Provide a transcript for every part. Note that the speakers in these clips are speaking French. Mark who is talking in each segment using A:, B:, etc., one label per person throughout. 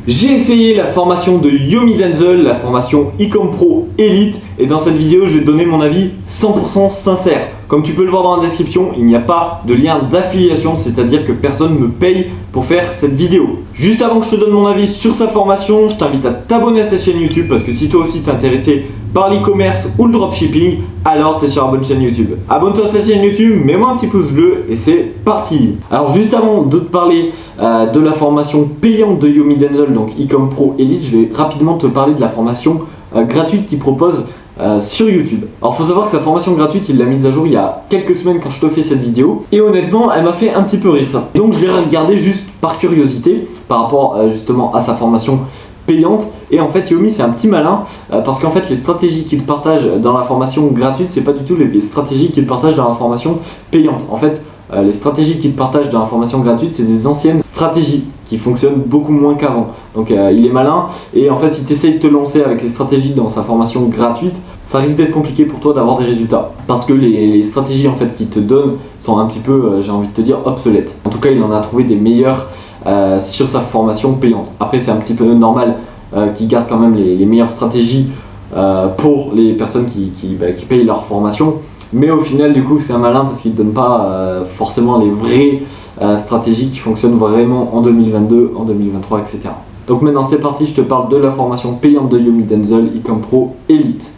A: J'ai essayé la formation de Yomi Denzel, la formation Ecom Pro Elite, et dans cette vidéo je vais te donner mon avis 100% sincère. Comme tu peux le voir dans la description, il n'y a pas de lien d'affiliation, c'est-à-dire que personne ne me paye pour faire cette vidéo. Juste avant que je te donne mon avis sur sa formation, je t'invite à t'abonner à sa chaîne YouTube parce que si toi aussi t'es intéressé par l'e-commerce ou le dropshipping, alors t'es sur la bonne chaîne YouTube. Abonne-toi à sa chaîne YouTube, mets-moi un petit pouce bleu et c'est parti. Alors juste avant de te parler de la formation payante de Yomi Denzel, donc Ecom Pro Elite, je vais rapidement te parler de la formation gratuite qu'il propose sur YouTube. Alors faut savoir que sa formation gratuite, il l'a mise à jour il y a quelques semaines quand je te fais cette vidéo, et honnêtement elle m'a fait un petit peu rire ça. Donc je l'ai regardé juste par curiosité par rapport justement à sa formation payante. Et en fait Yomi c'est un petit malin parce qu'en fait les stratégies qu'il partage dans la formation gratuite, c'est pas du tout les stratégies qu'il partage dans la formation payante. En fait les stratégies qu'il partage dans la formation gratuite, c'est des anciennes stratégies qui fonctionnent beaucoup moins qu'avant. Donc il est malin, et en fait si tu essayes de te lancer avec les stratégies dans sa formation gratuite, ça risque d'être compliqué pour toi d'avoir des résultats. Parce que les stratégies en fait qu'il te donne sont un petit peu, j'ai envie de te dire, obsolètes. En tout cas il en a trouvé des meilleures sur sa formation payante. Après c'est un petit peu normal qu'il garde quand même les meilleures stratégies pour les personnes qui payent leur formation. Mais au final du coup c'est un malin parce qu'il ne donne pas forcément les vraies stratégies qui fonctionnent vraiment en 2022, en 2023, etc. Donc maintenant c'est parti, je te parle de la formation payante de Yomi Denzel Ecom Pro Elite.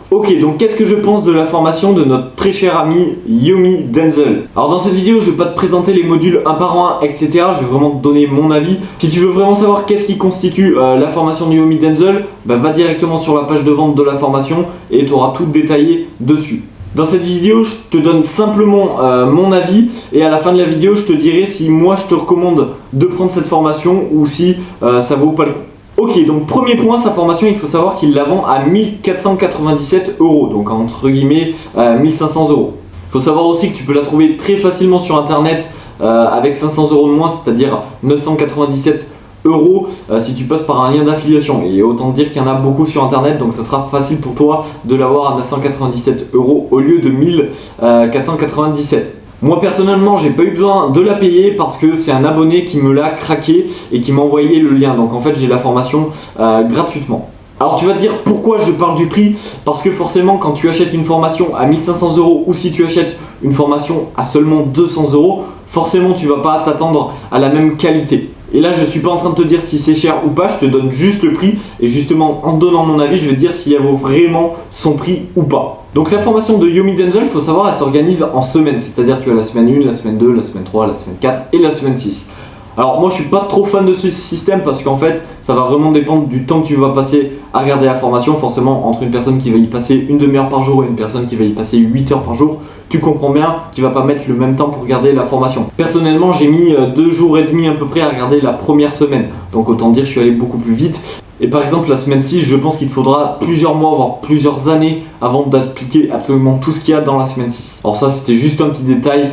A: Ok, donc qu'est-ce que je pense de la formation de notre très cher ami Yomi Denzel? Alors dans cette vidéo, je ne vais pas te présenter les modules un par un, etc. Je vais vraiment te donner mon avis. Si tu veux vraiment savoir qu'est-ce qui constitue la formation de Yomi Denzel, va directement sur la page de vente de la formation et tu auras tout détaillé dessus. Dans cette vidéo, je te donne simplement mon avis, et à la fin de la vidéo, je te dirai si moi je te recommande de prendre cette formation ou si ça vaut pas le coup. Ok, donc premier point, sa formation, il faut savoir qu'il la vend à 1497 €, donc entre guillemets 1500 €. Il faut savoir aussi que tu peux la trouver très facilement sur internet avec 500 € de moins, c'est-à-dire 997 € si tu passes par un lien d'affiliation. Et autant te dire qu'il y en a beaucoup sur internet, donc ça sera facile pour toi de l'avoir à 997 € au lieu de 1497. Moi personnellement j'ai pas eu besoin de la payer parce que c'est un abonné qui me l'a craqué et qui m'a envoyé le lien, donc en fait j'ai la formation gratuitement. Alors tu vas te dire pourquoi je parle du prix, parce que forcément quand tu achètes une formation à 1500 € ou si tu achètes une formation à seulement 200 €, forcément tu vas pas t'attendre à la même qualité. Et là je suis pas en train de te dire si c'est cher ou pas, je te donne juste le prix, et justement en te donnant mon avis je vais te dire si elle vaut vraiment son prix ou pas. Donc la formation de Yomi Denzel, il faut savoir, elle s'organise en semaines, c'est-à-dire tu as la semaine 1, la semaine 2, la semaine 3, la semaine 4 et la semaine 6. Alors moi je suis pas trop fan de ce système parce qu'en fait ça va vraiment dépendre du temps que tu vas passer à regarder la formation. Forcément entre une personne qui va y passer une demi-heure par jour et une personne qui va y passer 8 heures par jour, tu comprends bien qu'il va pas mettre le même temps pour regarder la formation. Personnellement j'ai mis 2 jours et demi à peu près à regarder la première semaine, donc autant dire je suis allé beaucoup plus vite. Et par exemple la semaine 6, je pense qu'il te faudra plusieurs mois voire plusieurs années avant d'appliquer absolument tout ce qu'il y a dans la semaine 6. Alors ça c'était juste un petit détail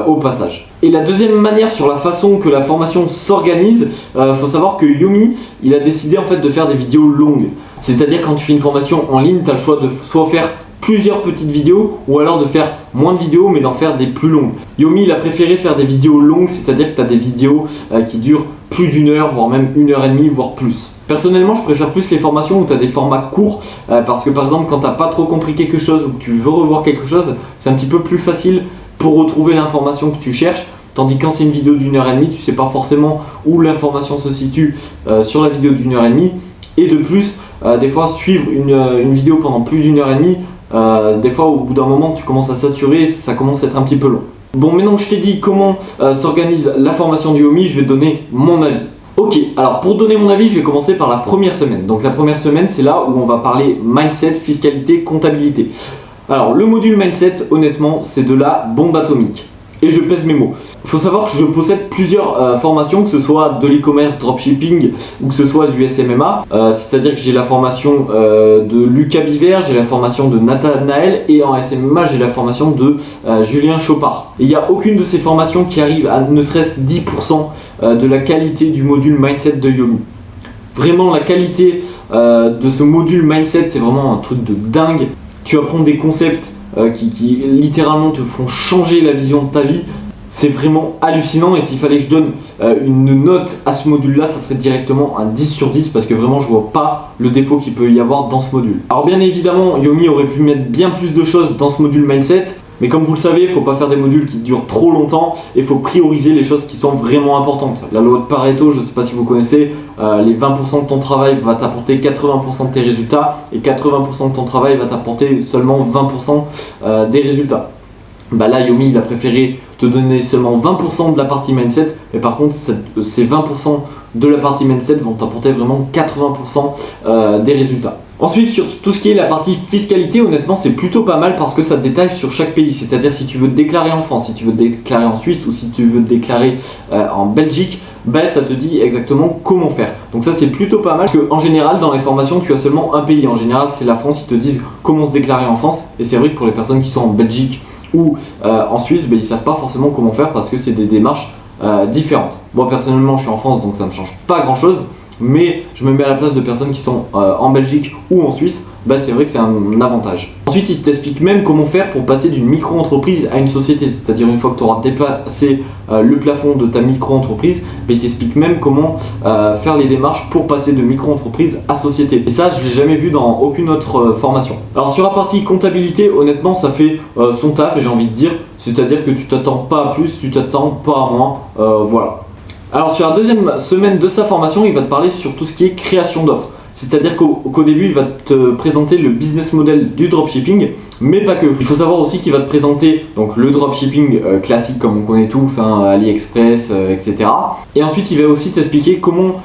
A: au passage. Et la deuxième manière sur la façon que la formation s'organise, faut savoir que Yomi il a décidé en fait de faire des vidéos longues. C'est-à-dire quand tu fais une formation en ligne, tu as le choix de soit faire plusieurs petites vidéos ou alors de faire moins de vidéos mais d'en faire des plus longues. Yomi il a préféré faire des vidéos longues, c'est-à-dire que tu as des vidéos qui durent plus d'une heure, voire même 1h30, voire plus. Personnellement je préfère plus les formations où tu as des formats courts parce que par exemple quand tu n'as pas trop compris quelque chose ou que tu veux revoir quelque chose, c'est un petit peu plus facile pour retrouver l'information que tu cherches. Tandis que quand c'est une vidéo d'1h30, tu sais pas forcément où l'information se situe sur la vidéo d'1h30. Et de plus, des fois suivre une vidéo pendant plus d'1h30, des fois au bout d'un moment tu commences à saturer, ça commence à être un petit peu long. Bon, maintenant que je t'ai dit comment s'organise la formation du Yomi, je vais te donner mon avis. Ok, alors pour donner mon avis, je vais commencer par la première semaine. Donc la première semaine, c'est là où on va parler mindset, fiscalité, comptabilité. Alors le module mindset, honnêtement, c'est de la bombe atomique. Et je pèse mes mots. Il faut savoir que je possède plusieurs formations, que ce soit de l'e-commerce, dropshipping ou que ce soit du SMMA. C'est-à-dire que j'ai la formation de Lucas Biver, j'ai la formation de Nathanaël et en SMMA j'ai la formation de Julien Chopard. Et il n'y a aucune de ces formations qui arrive à ne serait-ce 10% de la qualité du module mindset de Yomi. Vraiment la qualité de ce module mindset, c'est vraiment un truc de dingue. Tu apprends des concepts qui littéralement te font changer la vision de ta vie. C'est vraiment hallucinant et s'il fallait que je donne une note à ce module là, ça serait directement un 10 sur 10 parce que vraiment je vois pas le défaut qu'il peut y avoir dans ce module. Alors bien évidemment Yomi aurait pu mettre bien plus de choses dans ce module mindset, mais comme vous le savez, il ne faut pas faire des modules qui durent trop longtemps et il faut prioriser les choses qui sont vraiment importantes. La loi de Pareto, je ne sais pas si vous connaissez, les 20% de ton travail va t'apporter 80% de tes résultats et 80% de ton travail va t'apporter seulement 20% des résultats. Bah là Yomi il a préféré te donner seulement 20% de la partie mindset, mais par contre ces 20% de la partie mindset vont t'apporter vraiment 80% des résultats. Ensuite, sur tout ce qui est la partie fiscalité, honnêtement c'est plutôt pas mal parce que ça détaille sur chaque pays. C'est-à-dire si tu veux te déclarer en France, si tu veux te déclarer en Suisse ou si tu veux te déclarer en Belgique, bah, ça te dit exactement comment faire. Donc ça c'est plutôt pas mal parce qu'en général dans les formations tu as seulement un pays. En général c'est la France, ils te disent comment se déclarer en France. Et c'est vrai que pour les personnes qui sont en Belgique ou en Suisse, ils ne savent pas forcément comment faire parce que c'est des démarches différentes. Moi personnellement je suis en France donc ça ne me change pas grand chose, mais je me mets à la place de personnes qui sont en Belgique ou en Suisse, bah c'est vrai que c'est un avantage. Ensuite il t'explique même comment faire pour passer d'une micro-entreprise à une société, c'est-à-dire une fois que tu auras dépassé le plafond de ta micro-entreprise, bah, il t'explique même comment faire les démarches pour passer de micro-entreprise à société. Et ça je ne l'ai jamais vu dans aucune autre formation. Alors sur la partie comptabilité, honnêtement ça fait son taf et j'ai envie de dire, c'est-à-dire que tu t'attends pas à plus, tu t'attends pas à moins, voilà. Alors sur la deuxième semaine de sa formation, il va te parler sur tout ce qui est création d'offres. C'est-à-dire qu'au début, il va te présenter le business model du dropshipping, mais pas que. Il faut savoir aussi qu'il va te présenter donc, le dropshipping classique comme on connaît tous, hein, AliExpress, etc. Et ensuite, il va aussi t'expliquer comment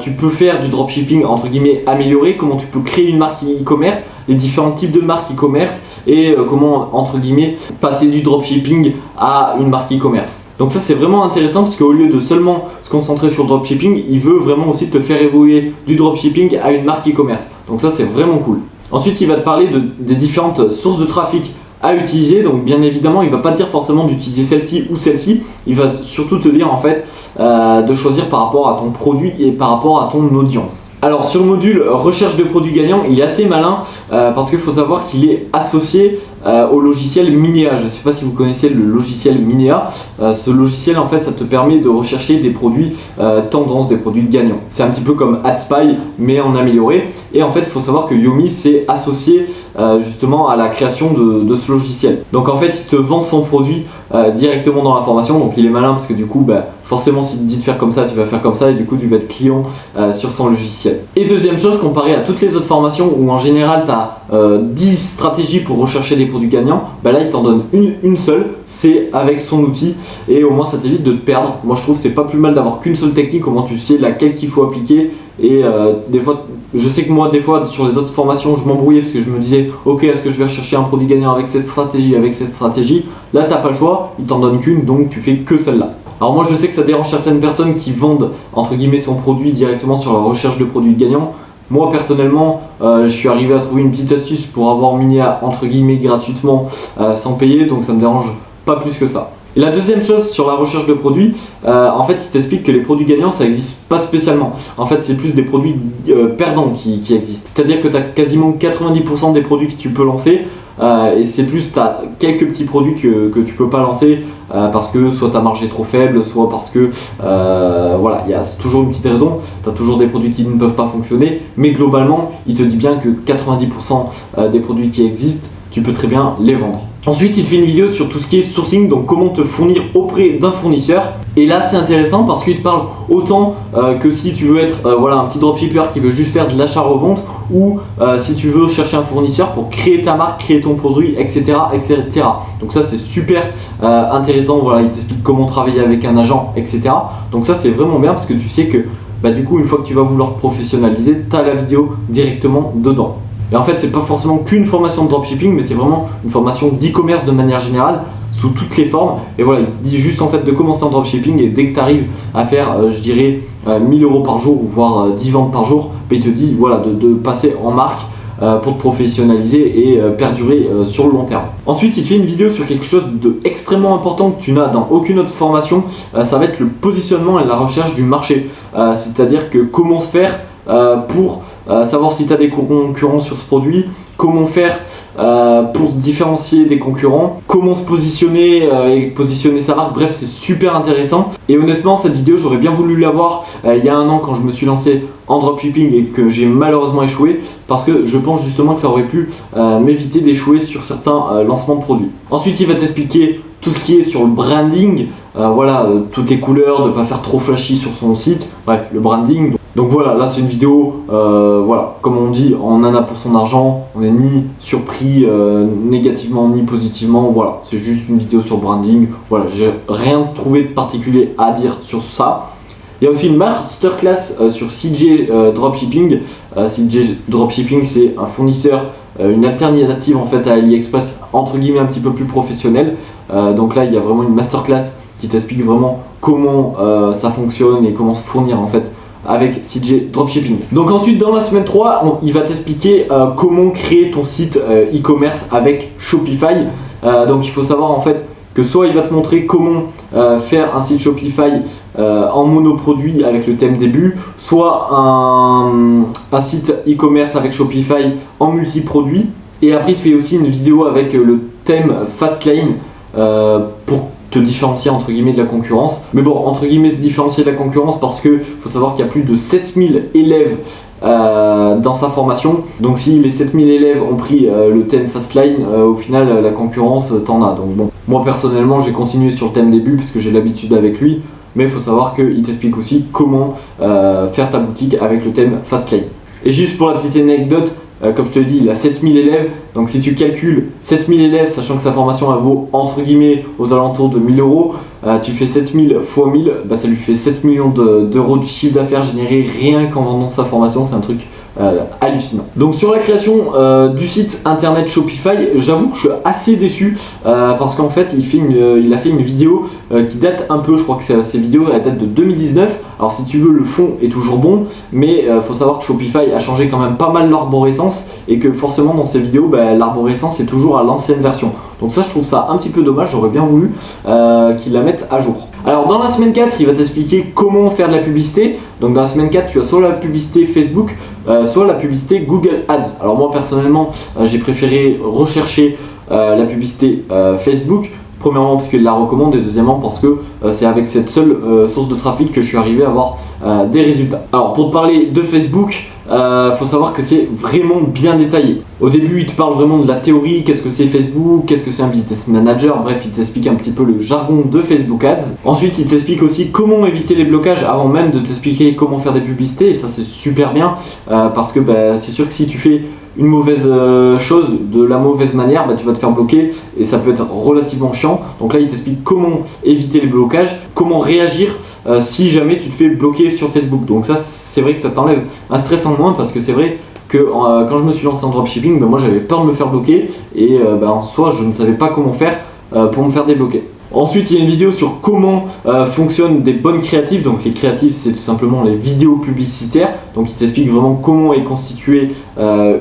A: tu peux faire du dropshipping entre guillemets amélioré, comment tu peux créer une marque e-commerce, les différents types de marques e-commerce et comment entre guillemets passer du dropshipping à une marque e-commerce. Donc ça c'est vraiment intéressant parce qu'au lieu de seulement se concentrer sur le dropshipping, il veut vraiment aussi te faire évoluer du dropshipping à une marque e-commerce. Donc ça c'est vraiment cool. Ensuite il va te parler des différentes sources de trafic à utiliser, donc bien évidemment il va pas te dire forcément d'utiliser celle-ci ou celle-ci, il va surtout te dire en fait de choisir par rapport à ton produit et par rapport à ton audience. Alors sur le module recherche de produits gagnants, il est assez malin parce qu'il faut savoir qu'il est associé au logiciel Minea. Je ne sais pas si vous connaissez le logiciel Minea. Ce logiciel en fait ça te permet de rechercher des produits tendance, des produits gagnants. C'est un petit peu comme AdSpy mais en amélioré. Et en fait il faut savoir que Yomi s'est associé justement à la création de ce logiciel. Donc en fait il te vend son produit directement dans la formation, donc il est malin parce que du coup forcément s'il te dit de faire comme ça tu vas faire comme ça et du coup tu vas être client sur son logiciel. Et deuxième chose, comparé à toutes les autres formations où en général tu as 10 stratégies pour rechercher des produits gagnants, là il t'en donne une seule, c'est avec son outil et au moins ça t'évite de te perdre. Moi je trouve que c'est pas plus mal d'avoir qu'une seule technique, au moins tu sais laquelle qu'il faut appliquer. Et des fois, je sais que moi des fois sur les autres formations je m'embrouillais parce que je me disais ok, est-ce que je vais rechercher un produit gagnant avec cette stratégie, là t'as pas le choix, il t'en donne qu'une donc tu fais que celle-là. Alors moi je sais que ça dérange certaines personnes qui vendent entre guillemets son produit directement sur la recherche de produits gagnants. Moi personnellement je suis arrivé à trouver une petite astuce pour avoir Minea entre guillemets gratuitement sans payer, donc ça me dérange pas plus que ça. Et la deuxième chose sur la recherche de produits, en fait il t'explique que les produits gagnants ça n'existe pas spécialement. En fait c'est plus des produits perdants qui existent. C'est-à-dire que tu as quasiment 90% des produits que tu peux lancer et c'est plus tu as quelques petits produits que tu peux pas lancer parce que soit ta marge est trop faible, soit parce que voilà, il y a toujours une petite raison, tu as toujours des produits qui ne peuvent pas fonctionner, mais globalement il te dit bien que 90% des produits qui existent, tu peux très bien les vendre. Ensuite, il te fait une vidéo sur tout ce qui est sourcing, donc comment te fournir auprès d'un fournisseur. Et là, c'est intéressant parce qu'il te parle autant que si tu veux être voilà, un petit dropshipper qui veut juste faire de l'achat-revente ou si tu veux chercher un fournisseur pour créer ta marque, créer ton produit, etc. etc. Donc ça, c'est super intéressant. Voilà, il t'explique comment travailler avec un agent, etc. Donc ça, c'est vraiment bien parce que tu sais que du coup, une fois que tu vas vouloir te professionnaliser, tu as la vidéo directement dedans. Et en fait, c'est pas forcément qu'une formation de dropshipping, mais c'est vraiment une formation d'e-commerce de manière générale, sous toutes les formes. Et voilà, il dit juste en fait de commencer en dropshipping et dès que tu arrives à faire, je dirais, 1000 € par jour ou voire 10 ventes par jour, il te dit voilà, de passer en marque pour te professionnaliser et perdurer sur le long terme. Ensuite, il te fait une vidéo sur quelque chose d'extrêmement important que tu n'as dans aucune autre formation, ça va être le positionnement et la recherche du marché. C'est-à-dire que comment se faire pour savoir si tu as des concurrents sur ce produit, comment faire pour se différencier des concurrents, comment se positionner et positionner sa marque. Bref, c'est super intéressant. Et honnêtement, cette vidéo, j'aurais bien voulu la voir il y a un an quand je me suis lancé en dropshipping et que j'ai malheureusement échoué, parce que je pense justement que ça aurait pu m'éviter d'échouer sur certains lancements de produits. Ensuite, il va t'expliquer tout ce qui est sur le branding, toutes les couleurs, de ne pas faire trop flashy sur son site, bref, le branding. Donc voilà, là c'est une vidéo, comme on dit, on en a pour son argent, on n'est ni surpris négativement ni positivement, voilà, c'est juste une vidéo sur le branding, voilà, j'ai rien trouvé de particulier à dire sur ça. Il y a aussi une masterclass sur CJ Dropshipping. CJ Dropshipping, c'est un fournisseur, une alternative en fait à AliExpress, entre guillemets un petit peu plus professionnel. Donc là, il y a vraiment une masterclass qui t'explique vraiment comment ça fonctionne et comment se fournir en fait avec CJ Dropshipping. Donc ensuite, dans la semaine 3, il va t'expliquer comment créer ton site e-commerce avec Shopify. Donc il faut savoir en fait que soit il va te montrer comment faire un site Shopify en monoproduit avec le thème début, soit un site e-commerce avec Shopify en multiproduit. Et après, il te fait aussi une vidéo avec le thème Fastlane pour te différencier entre guillemets de la concurrence. Mais bon, entre guillemets, se différencier de la concurrence parce que faut savoir qu'il y a plus de 7000 élèves dans sa formation. Donc si les 7000 élèves ont pris le thème Fastlane, au final la concurrence t'en a. Donc bon, moi personnellement j'ai continué sur le thème début parce que j'ai l'habitude avec lui, mais il faut savoir qu'il t'explique aussi comment faire ta boutique avec le thème Fastlane. Et juste pour la petite anecdote, comme je te l'ai dit, il a 7000 élèves, donc si tu calcules 7000 élèves, sachant que sa formation elle vaut entre guillemets aux alentours de 1000 euros, tu fais 7000 x 1000, ça lui fait 7 millions d'euros de chiffre d'affaires généré rien qu'en vendant sa formation, c'est un truc hallucinant. Donc sur la création du site internet Shopify, j'avoue que je suis assez déçu parce qu'en fait il a fait une vidéo qui date un peu, je crois que ces vidéos elles datent de 2019. Alors si tu veux, le fond est toujours bon, mais faut savoir que Shopify a changé quand même pas mal l'arborescence et que forcément dans ces vidéos l'arborescence est toujours à l'ancienne version. Donc ça, je trouve ça un petit peu dommage, j'aurais bien voulu qu'il la mette à jour. Alors dans la semaine 4, il va t'expliquer comment faire de la publicité. Donc dans la semaine 4, tu as soit la publicité Facebook, soit la publicité Google Ads. Alors moi personnellement, j'ai préféré rechercher la publicité Facebook. Premièrement parce qu'il la recommande et deuxièmement parce que c'est avec cette seule source de trafic que je suis arrivé à avoir des résultats. Alors pour te parler de Facebook, faut savoir que c'est vraiment bien détaillé. Au début, il te parle vraiment de la théorie, qu'est-ce que c'est Facebook, qu'est-ce que c'est un business manager, bref, il t'explique un petit peu le jargon de Facebook Ads. Ensuite, il t'explique aussi comment éviter les blocages avant même de t'expliquer comment faire des publicités, et ça c'est super bien parce que c'est sûr que si tu fais une mauvaise chose de la mauvaise manière, tu vas te faire bloquer et ça peut être relativement chiant. Donc là il t'explique comment éviter les blocages, comment réagir si jamais tu te fais bloquer sur Facebook. Donc ça c'est vrai que ça t'enlève un stress en moins parce que c'est vrai que quand je me suis lancé en dropshipping, moi j'avais peur de me faire bloquer et en soi je ne savais pas comment faire pour me faire débloquer. Ensuite, il y a une vidéo sur comment fonctionnent des bonnes créatives. Donc les créatives, c'est tout simplement les vidéos publicitaires. Donc il t'explique vraiment comment est constituée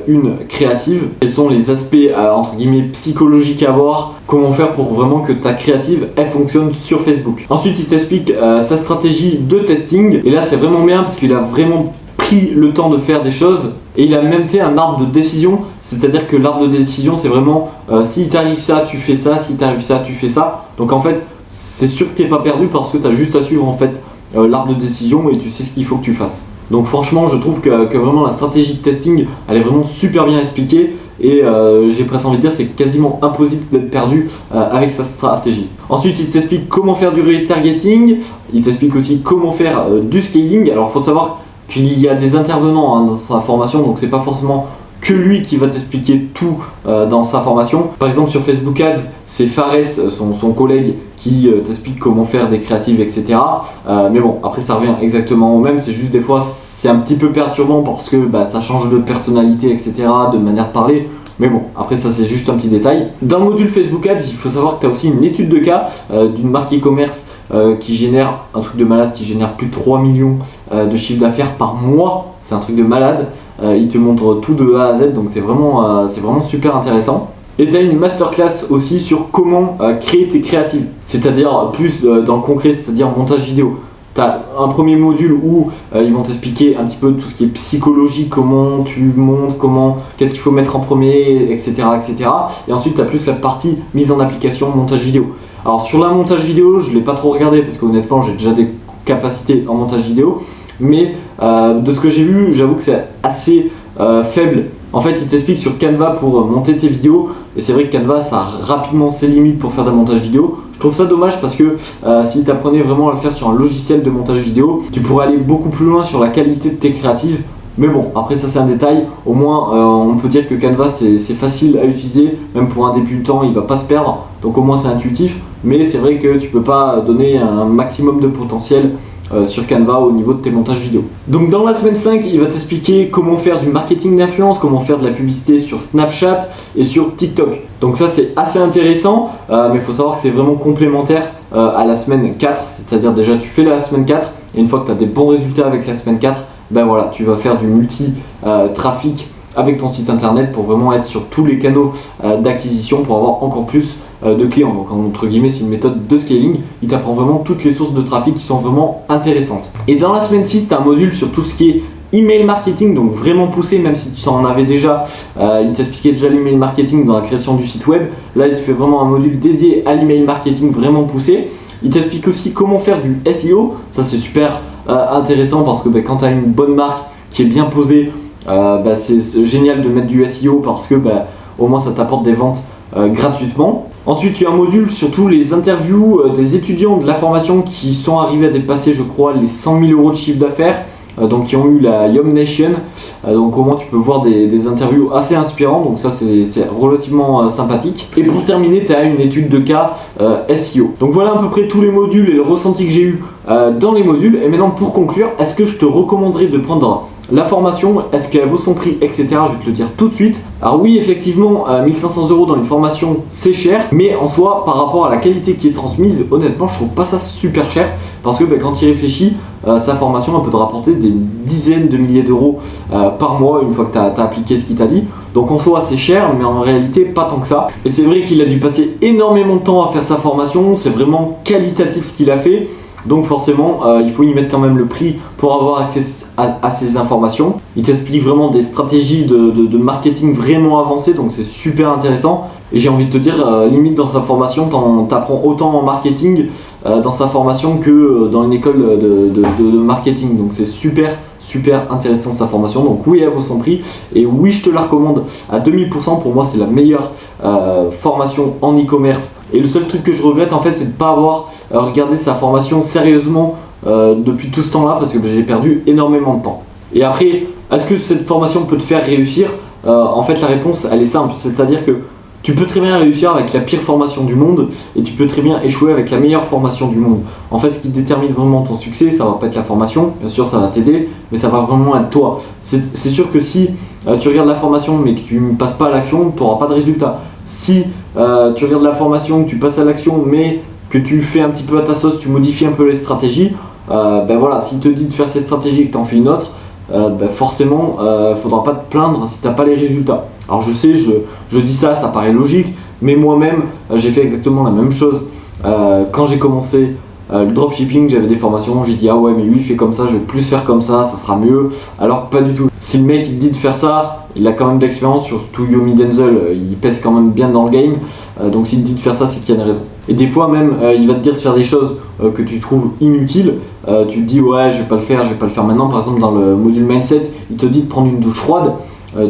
A: une créative, quels sont les aspects entre guillemets psychologiques à voir, comment faire pour vraiment que ta créative elle fonctionne sur Facebook. Ensuite, il t'explique sa stratégie de testing. Et là, c'est vraiment bien parce qu'il a vraiment pris le temps de faire des choses et il a même fait un arbre de décision, c'est-à-dire que l'arbre de décision c'est vraiment si t'arrive ça tu fais ça, si t'arrive ça tu fais ça. Donc en fait c'est sûr que t'es pas perdu parce que t'as juste à suivre en fait l'arbre de décision et tu sais ce qu'il faut que tu fasses. Donc franchement je trouve que vraiment la stratégie de testing elle est vraiment super bien expliquée et j'ai presque envie de dire c'est quasiment impossible d'être perdu avec sa stratégie. Ensuite il t'explique comment faire du retargeting, il t'explique aussi comment faire du scaling. Alors il faut savoir qu'il y a des intervenants dans sa formation, donc c'est pas forcément que lui qui va t'expliquer tout dans sa formation. Par exemple sur Facebook Ads, c'est Fares, son collègue, qui t'explique comment faire des créatives, etc. Mais bon, après ça revient exactement au même, c'est juste des fois c'est un petit peu perturbant parce que ça change de personnalité, etc., de manière de parler. Mais bon, après ça c'est juste un petit détail. Dans le module Facebook Ads, il faut savoir que tu as aussi une étude de cas d'une marque e-commerce qui génère un truc de malade, qui génère plus de 3 millions de chiffre d'affaires par mois. C'est un truc de malade. Il te montre tout de A à Z, donc c'est vraiment super intéressant. Et tu as une masterclass aussi sur comment créer tes créatives, c'est-à-dire plus dans le concret, c'est-à-dire montage vidéo. tu as un premier module où ils vont t'expliquer un petit peu tout ce qui est psychologie, comment tu montes, qu'est-ce qu'il faut mettre en premier, etc. etc. Et ensuite tu as plus la partie mise en application, montage vidéo. Alors sur la montage vidéo, je ne l'ai pas trop regardé parce qu'honnêtement j'ai déjà des capacités en montage vidéo, mais de ce que j'ai vu, j'avoue que c'est assez faible. En fait, il t'explique sur Canva pour monter tes vidéos, et c'est vrai que Canva ça a rapidement ses limites pour faire de montage vidéo. Je trouve ça dommage parce que si tu apprenais vraiment à le faire sur un logiciel de montage vidéo, tu pourrais aller beaucoup plus loin sur la qualité de tes créatives. Mais bon, après ça c'est un détail, au moins on peut dire que Canva c'est facile à utiliser, même pour un débutant il va pas se perdre, donc au moins c'est intuitif, mais c'est vrai que tu peux pas donner un maximum de potentiel sur Canva au niveau de tes montages vidéo. Donc dans la semaine 5, il va t'expliquer comment faire du marketing d'influence, comment faire de la publicité sur Snapchat et sur TikTok. Donc ça c'est assez intéressant, mais il faut savoir que c'est vraiment complémentaire à la semaine 4, c'est-à-dire déjà tu fais la semaine 4 et une fois que tu as des bons résultats avec la semaine 4, ben voilà, tu vas faire du multi-trafic avec ton site internet pour vraiment être sur tous les canaux d'acquisition pour avoir encore plus de clients. Donc entre guillemets c'est une méthode de scaling, il t'apprend vraiment toutes les sources de trafic qui sont vraiment intéressantes. Et dans la semaine 6, tu as un module sur tout ce qui est email marketing, donc vraiment poussé, même si tu en avais déjà, il t'expliquait déjà l'email marketing dans la création du site web. Là il te fait vraiment un module dédié à l'email marketing vraiment poussé. Il t'explique aussi comment faire du SEO, ça c'est super intéressant parce que quand tu as une bonne marque qui est bien posée, c'est génial de mettre du SEO parce que au moins ça t'apporte des ventes gratuitement. Ensuite tu as un module sur tous les interviews des étudiants de la formation qui sont arrivés à dépasser je crois les 100 000 € de chiffre d'affaires, donc qui ont eu la Yum Nation, donc au moins tu peux voir des interviews assez inspirantes, donc ça c'est relativement sympathique. Et pour terminer tu as une étude de cas SEO. Donc voilà à peu près tous les modules et le ressenti que j'ai eu dans les modules. Et maintenant pour conclure, est-ce que je te recommanderais de prendre la formation, est-ce qu'elle vaut son prix, etc. Je vais te le dire tout de suite. Alors oui, effectivement, 1500 € dans une formation, c'est cher, mais en soi, par rapport à la qualité qui est transmise, honnêtement, je trouve pas ça super cher, parce que quand tu y réfléchis, sa formation, elle peut te rapporter des dizaines de milliers d'euros par mois, une fois que tu as appliqué ce qu'il t'a dit. Donc en soi, c'est cher, mais en réalité, pas tant que ça. Et c'est vrai qu'il a dû passer énormément de temps à faire sa formation, c'est vraiment qualitatif ce qu'il a fait. Donc forcément, il faut y mettre quand même le prix pour avoir accès à ces informations. Il t'explique vraiment des stratégies de marketing vraiment avancées, donc c'est super intéressant. Et j'ai envie de te dire, limite dans sa formation, t'apprends autant en marketing dans sa formation que dans une école de marketing. Donc c'est super intéressant sa formation. Donc oui, elle vaut son prix. Et oui, je te la recommande à 2000%. Pour moi, c'est la meilleure formation en e-commerce. Et le seul truc que je regrette en fait, c'est de ne pas avoir regardé sa formation sérieusement depuis tout ce temps-là, parce que j'ai perdu énormément de temps. Et après, est-ce que cette formation peut te faire réussir ? En fait, la réponse, elle est simple. C'est-à-dire que tu peux très bien réussir avec la pire formation du monde et tu peux très bien échouer avec la meilleure formation du monde. En fait, ce qui détermine vraiment ton succès, ça va pas être la formation, bien sûr ça va t'aider, mais ça va vraiment être toi. C'est sûr que si tu regardes la formation mais que tu ne passes pas à l'action, tu n'auras pas de résultat. Si tu regardes la formation, que tu passes à l'action mais que tu fais un petit peu à ta sauce, tu modifies un peu les stratégies, voilà, s'il te dit de faire ces stratégies et que tu en fais une autre, forcément, faudra pas te plaindre si tu n'as pas les résultats. Alors je sais, je dis ça paraît logique, mais moi-même j'ai fait exactement la même chose quand j'ai commencé le dropshipping. J'avais des formations, j'ai dit ah ouais mais lui il fait comme ça, je vais plus faire comme ça sera mieux, alors que pas du tout. Si le mec il te dit de faire ça, il a quand même de l'expérience, surtout Yomi Denzel, il pèse quand même bien dans le game, donc s'il te dit de faire ça c'est qu'il y a une raison. Et des fois même il va te dire de faire des choses que tu trouves inutiles, tu te dis ouais je vais pas le faire maintenant. Par exemple dans le module mindset, il te dit de prendre une douche froide.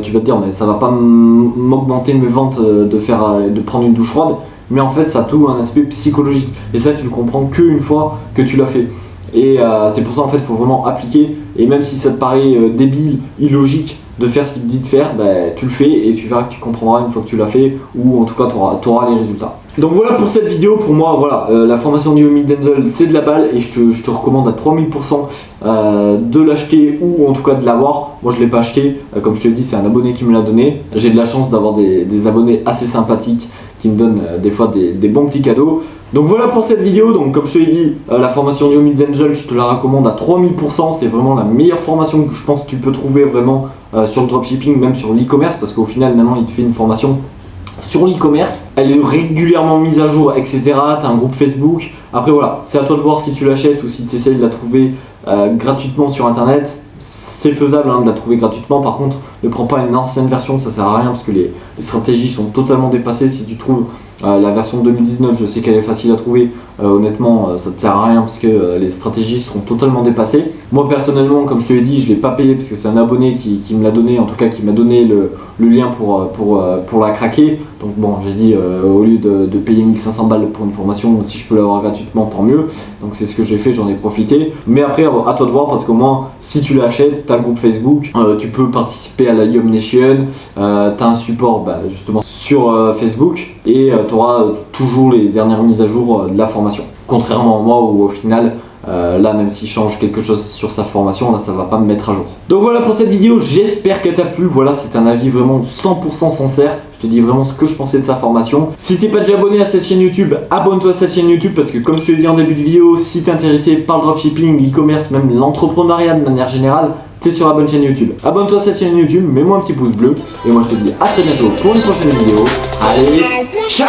A: Tu vas te dire mais ça va pas m'augmenter mes ventes de prendre une douche froide, mais en fait ça a tout un aspect psychologique et ça tu le comprends qu'une fois que tu l'as fait. Et c'est pour ça en fait il faut vraiment appliquer, et même si ça te paraît débile, illogique de faire ce qu'il te dit de faire, tu le fais et tu verras que tu comprendras une fois que tu l'as fait, ou en tout cas tu auras les résultats. Donc voilà pour cette vidéo. Pour moi voilà, la formation de Yomi Denzel c'est de la balle et je te recommande à 3000% de l'acheter, ou en tout cas de l'avoir. Moi je l'ai pas acheté, comme je te l'ai dit c'est un abonné qui me l'a donné. J'ai de la chance d'avoir des abonnés assez sympathiques qui me donnent des fois des bons petits cadeaux. Donc voilà pour cette vidéo. Donc comme je te l'ai dit, la formation de Yomi Denzel je te la recommande à 3000%. C'est vraiment la meilleure formation que je pense que tu peux trouver vraiment sur le dropshipping, même sur l'e-commerce, parce qu'au final maintenant il te fait une formation sur l'e-commerce, elle est régulièrement mise à jour, etc. Tu as un groupe Facebook, Après voilà, c'est à toi de voir si tu l'achètes ou si tu essayes de la trouver gratuitement sur internet. C'est faisable de la trouver gratuitement, par contre ne prends pas une ancienne version, ça sert à rien parce que les stratégies sont totalement dépassées. Si tu trouves la version 2019, je sais qu'elle est facile à trouver, honnêtement ça te sert à rien parce que les stratégies seront totalement dépassées. Moi personnellement, comme je te l'ai dit, je l'ai pas payé parce que c'est un abonné qui me l'a donné, en tout cas qui m'a donné le lien pour la craquer. Donc bon, j'ai dit au lieu de payer 1500 balles pour une formation, si je peux l'avoir gratuitement, tant mieux. Donc c'est ce que j'ai fait, j'en ai profité. Mais après, à toi de voir, parce qu'au moins, si tu l'achètes, tu as le groupe Facebook, tu peux participer à la Yum Nation, tu as un support justement sur Facebook et tu auras toujours les dernières mises à jour de la formation. Contrairement à moi où au final, là même s'il change quelque chose sur sa formation, là ça va pas me mettre à jour. Donc voilà pour cette vidéo, j'espère qu'elle t'a plu. Voilà, c'est un avis vraiment 100% sincère. Je te dis vraiment ce que je pensais de sa formation. Si t'es pas déjà abonné à cette chaîne YouTube, abonne-toi à cette chaîne YouTube parce que comme je te l'ai dit en début de vidéo, si t'es intéressé par le dropshipping, l'e-commerce, même l'entrepreneuriat de manière générale, t'es sur la bonne chaîne YouTube. Abonne-toi à cette chaîne YouTube, mets-moi un petit pouce bleu et moi je te dis à très bientôt pour une prochaine vidéo. Allez, ciao!